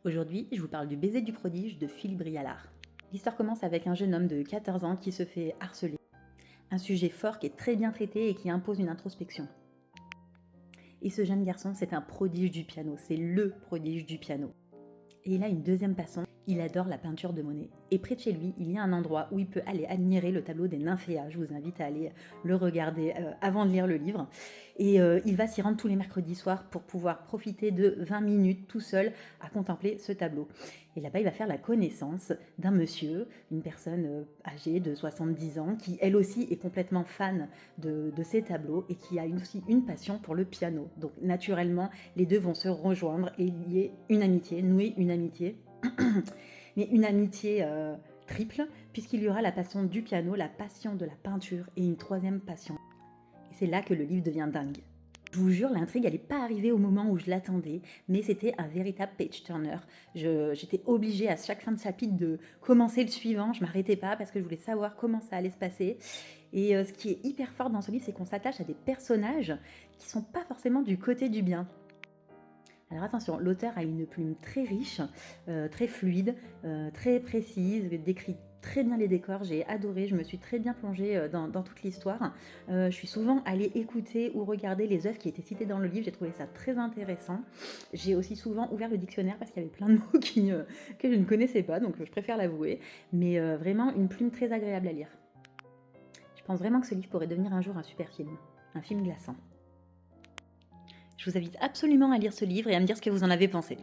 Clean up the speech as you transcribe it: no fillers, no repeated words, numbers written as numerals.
Aujourd'hui, je vous parle du baiser du prodige de Philippe Brialard. L'histoire commence avec un jeune homme de 14 ans qui se fait harceler. Un sujet fort qui est très bien traité et qui impose une introspection. Et ce jeune garçon, c'est un prodige du piano, c'est le prodige du piano. Et il a une deuxième passion, il adore la peinture de Monet. Et près de chez lui, il y a un endroit où il peut aller admirer le tableau des Nymphéas. Je vous invite à aller le regarder avant de lire le livre. Et il va s'y rendre tous les mercredis soirs pour pouvoir profiter de 20 minutes tout seul à contempler ce tableau. Et là-bas, il va faire la connaissance d'un monsieur, une personne âgée de 70 ans, qui elle aussi est complètement fan de ces tableaux et qui a aussi une passion pour le piano. Donc naturellement, les deux vont se rejoindre et lier une amitié, nouer une amitié. Mais une amitié triple, puisqu'il y aura la passion du piano, la passion de la peinture et une troisième passion. Et c'est là que le livre devient dingue. Je vous jure, l'intrigue, elle n'est pas arrivée au moment où je l'attendais, mais c'était un véritable page-turner. J'étais obligée à chaque fin de chapitre de commencer le suivant, je m'arrêtais pas parce que je voulais savoir comment ça allait se passer. Et ce qui est hyper fort dans ce livre, c'est qu'on s'attache à des personnages qui sont pas forcément du côté du bien. Alors attention, l'auteur a une plume très riche, très fluide, très précise, décrit très bien les décors, j'ai adoré, je me suis très bien plongée dans toute l'histoire. Je suis souvent allée écouter ou regarder les œuvres qui étaient citées dans le livre, j'ai trouvé ça très intéressant. J'ai aussi souvent ouvert le dictionnaire parce qu'il y avait plein de mots que je ne connaissais pas, donc je préfère l'avouer. Mais vraiment une plume très agréable à lire. Je pense vraiment que ce livre pourrait devenir un jour un super film, un film glaçant. Je vous invite absolument à lire ce livre et à me dire ce que vous en avez pensé.